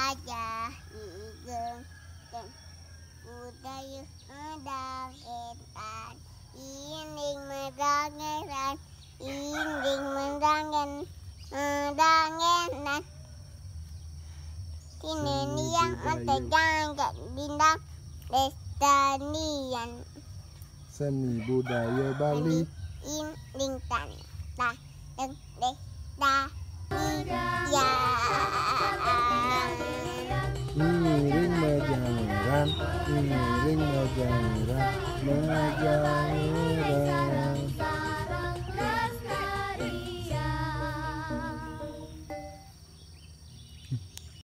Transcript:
aja igeng budaya dagetan inding medangeran inding medangeran tineni yang mentegang bintang Destanian seni budaya Bali inding tanah Destanian Iring mejangeran, mejangeran